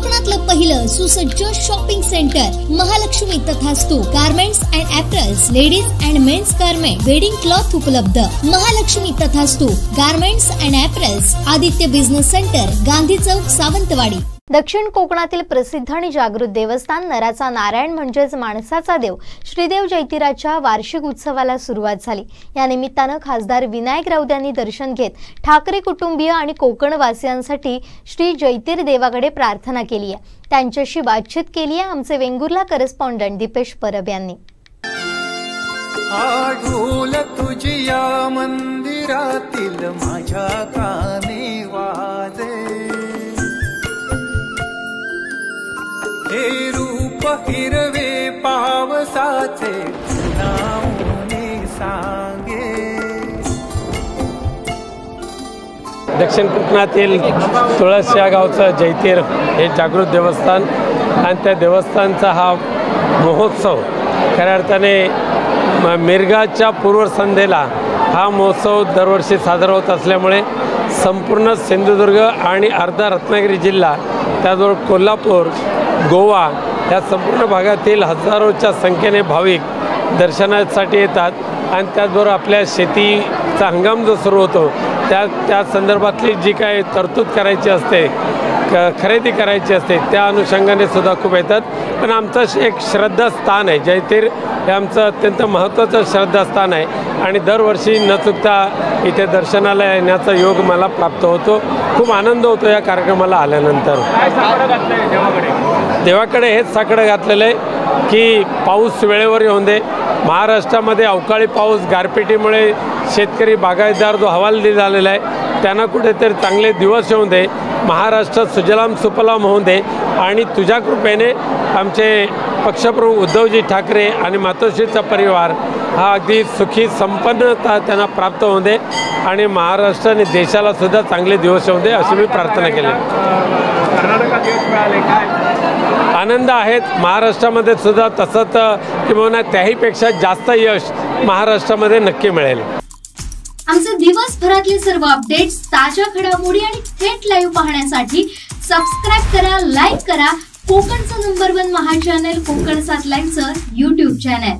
कोकणातलं पहिलं सुसज्ज shopping centre Mahalakshmi Tathastu garments and apparels, ladies and men's garment, wedding cloth उपलब्ध। Mahalakshmi Tathastu garments and apparels, Aditya business centre, Gandhi Chowk, Sawantwadi. दक्षिण कोकणातील प्रसिद्ध आणि जागृत देवस्थान नराचा नारायण म्हणजेच माणसाचा देव श्रीदेव जैतिराच्या वार्षिक उत्सवाला सुरुवात झाली। या निमित्तानं खासदार विनायक राऊत यांनी दर्शन घेत ठाकरे कुटुंबीय आणि कोकणवासियांसाठी श्री जैतिर देवाकडे प्रार्थना केली आहे। त्यांच्याशी बातचीत केली आहे आमचे वेंगुर्ला करेस्पॉन्डंट दीपेश परब यांनी। आढोल तुझ्या मंदिरातील माझ्या कानी वाजे, हे रूप हिरवे पावसाचे नाऊने सांगे। दक्षिण कोकणातील तुळस या गावचं जैतिर हे जागृत देवस्थान आणि त्या देवस्थानचा हा महोत्सव खऱ्या अर्थाने मिरगाच्या पूर्वसंध्येला हा महोत्सव दरवर्षी साजरा होत असल्यामुळे संपूर्ण सिंधुदुर्ग आणि अर्धा रत्नागिरी जिल्हा, त्याचबरोबर कोल्हापूर, गोवा या संपूर्ण भागातील हजारोच्या संख्येने भाविक दर्शनासाठी येतात आणि त्याचबरोबर आपल्या शेतीचा हंगाम जो सुरू होतो त्या संदर्भातली जी काय तरतूद करायची असते, खरेदी करायची असते, त्या अनुषंगाने सुद्धा खूप येतात। पण आमचं एक श्रद्धास्थान आहे जैतिर, हे आमचं अत्यंत महत्त्वाचं श्रद्धास्थान आहे आणि दरवर्षी न चुकता इथे दर्शनाला येण्याचा योग मला प्राप्त होतो। खूप आनंद होतो या कार्यक्रमाला आल्यानंतर। देवाकडे हेच साकडं घातलेलं आहे की पाऊस वेळेवर येऊन दे। महाराष्ट्रामध्ये अवकाळी पाऊस, गारपिटीमुळे शेतकरी बागायतदार जो हवालदिल झालेला आहे त्यांना कुठेतरी चांगले दिवस येऊन दे। महाराष्ट्र सुजलाम सुफलाम होऊन दे आणि तुझ्या कृपेने आमचे पक्षप्रमुख उद्धवजी ठाकरे आणि मातोश्रीचा परिवार हा अगदी सुखी संपन्नता त्यांना प्राप्त होऊ दे आणि महाराष्ट्र आणि देशाला सुद्धा चांगले दिवस येऊ दे अशी मी प्रार्थना केली। आनंद आहेत महाराष्ट्रामध्ये सुद्धा, तसंच किंवा त्याहीपेक्षा जास्त यश महाराष्ट्रामध्ये नक्की मिळेल। आमचे दिवसभरातले सर्व अपडेट्स, ताज्या घडामोडी आणि थेट लाईव्ह पाहण्यासाठी सबस्क्राइब करा, लाईक करा कोकणचं नंबर 1 महा चॅनल कोकण 7 लाईव्हचं YouTube चॅनल।